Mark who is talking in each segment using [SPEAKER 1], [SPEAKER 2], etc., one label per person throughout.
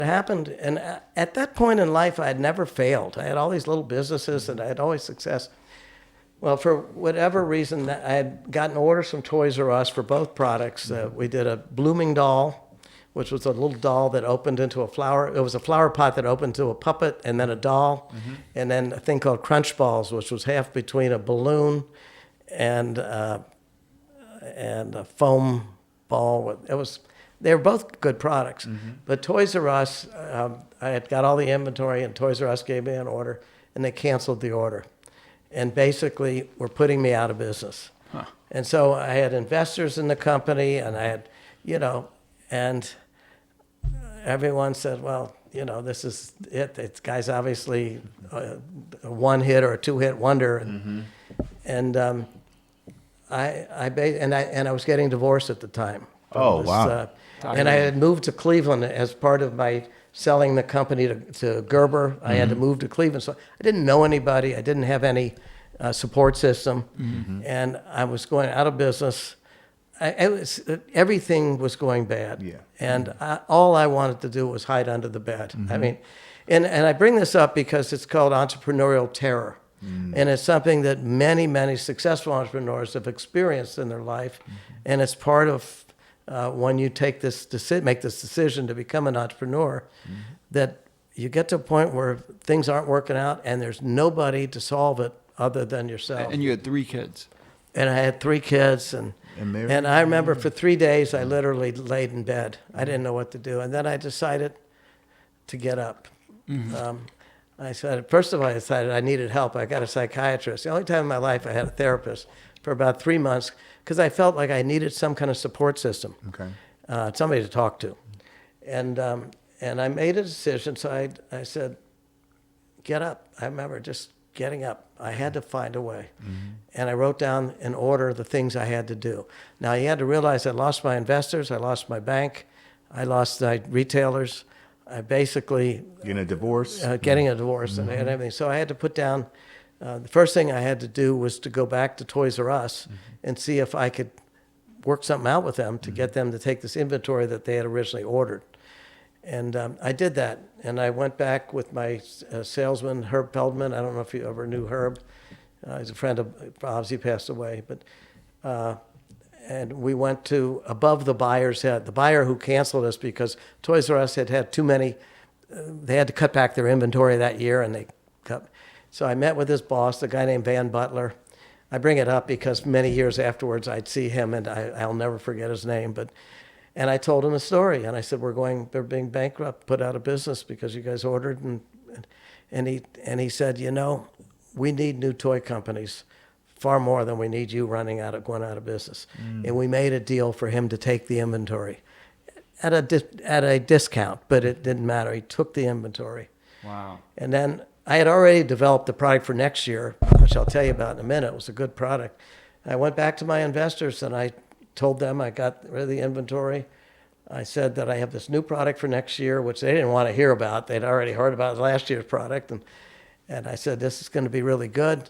[SPEAKER 1] It happened, and at that point in life, I had never failed. I had all these little businesses, and I had always success. Well, for whatever reason, I had gotten orders from Toys R Us for both products. We did a blooming doll, which was a little doll that opened into a flower. It was a flower pot that opened to a puppet and then a doll, and then a thing called Crunch Balls, which was half between a balloon and a foam ball. They were both good products. But Toys R Us, I had got all the inventory, and Toys R Us gave me an order, and they canceled the order, and basically were putting me out of business. And so I had investors in the company, and I had, and everyone said, well, this is it. This guy's obviously a one-hit or a two-hit wonder. And I was getting divorced at the time.
[SPEAKER 2] Oh, wow.
[SPEAKER 1] And I had moved to Cleveland as part of my selling the company to Gerber. I had to move to Cleveland. So I didn't know anybody. I didn't have any support system. And I was going out of business. Everything was going bad.
[SPEAKER 2] Yeah.
[SPEAKER 1] And all I wanted to do was hide under the bed. I mean, and I bring this up because it's called entrepreneurial terror. And it's something that many, many successful entrepreneurs have experienced in their life. And it's part of when you make this decision to become an entrepreneur, that you get to a point where things aren't working out and there's nobody to solve it other than yourself.
[SPEAKER 3] And you had 3 kids.
[SPEAKER 1] And I had 3 kids, and I remember for 3 days I literally laid in bed. I didn't know what to do, and then I decided to get up. I decided I needed help. I got a psychiatrist. The only time in my life I had a therapist for about 3 months, because I felt like I needed some kind of support system, somebody to talk to. And I made a decision, so I said, get up. I remember just getting up. I had to find a way. And I wrote down in order the things I had to do. Now, you had to realize I lost my investors, I lost my bank, I lost my retailers. I basically...
[SPEAKER 2] Getting a divorce?
[SPEAKER 1] Getting a divorce and everything. So I had to put down... the first thing I had to do was to go back to Toys R Us and see if I could work something out with them to get them to take this inventory that they had originally ordered. And I did that. And I went back with my salesman, Herb Feldman. I don't know if you ever knew Herb. He's a friend of Bob's. He passed away. And we went to above the buyer's head. The buyer who canceled us because Toys R Us had too many. They had to cut back their inventory that year, and they cut. So I met with his boss, a guy named Van Butler. I bring it up because many years afterwards I'd see him, and I'll never forget his name. And I told him a story, and I said, they're being bankrupt, put out of business because you guys ordered. And he said, we need new toy companies far more than we need you going out of business. And we made a deal for him to take the inventory at a discount, but it didn't matter. He took the inventory.
[SPEAKER 3] Wow.
[SPEAKER 1] And then I had already developed the product for next year, which I'll tell you about in a minute. It was a good product. I went back to my investors and I told them I got rid of the inventory. I said that I have this new product for next year, which they didn't want to hear about. They'd already heard about last year's product. And I said, this is going to be really good.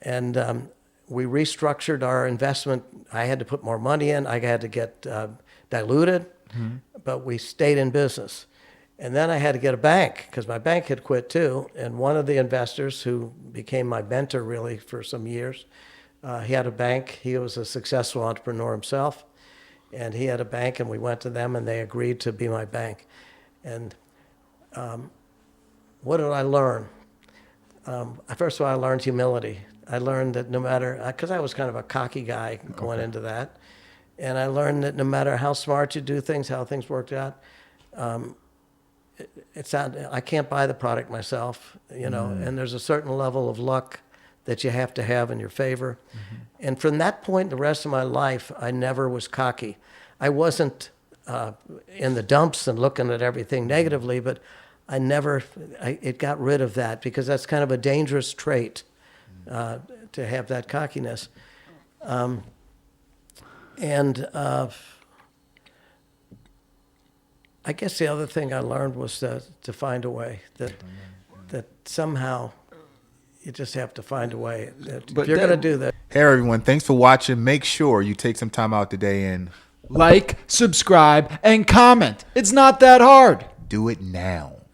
[SPEAKER 1] And we restructured our investment. I had to put more money in. I had to get diluted, but we stayed in business. And then I had to get a bank because my bank had quit too. And one of the investors who became my mentor really for some years, he had a bank. He was a successful entrepreneur himself. And he had a bank, and we went to them, and they agreed to be my bank. And what did I learn? First of all, I learned humility. I learned that no matter, because I was kind of a cocky guy going into that, and I learned that no matter how smart you do things, how things worked out, I can't buy the product myself, and there's a certain level of luck that you have to have in your favor. And from that point, the rest of my life, I never was cocky. I wasn't in the dumps and looking at everything negatively, but it got rid of that because that's kind of a dangerous trait to have that cockiness. I guess the other thing I learned was to find a way, that somehow you just have to find a way. If you're going to do that.
[SPEAKER 2] Hey, everyone. Thanks for watching. Make sure you take some time out today and
[SPEAKER 3] like, subscribe, and comment. It's not that hard.
[SPEAKER 2] Do it now.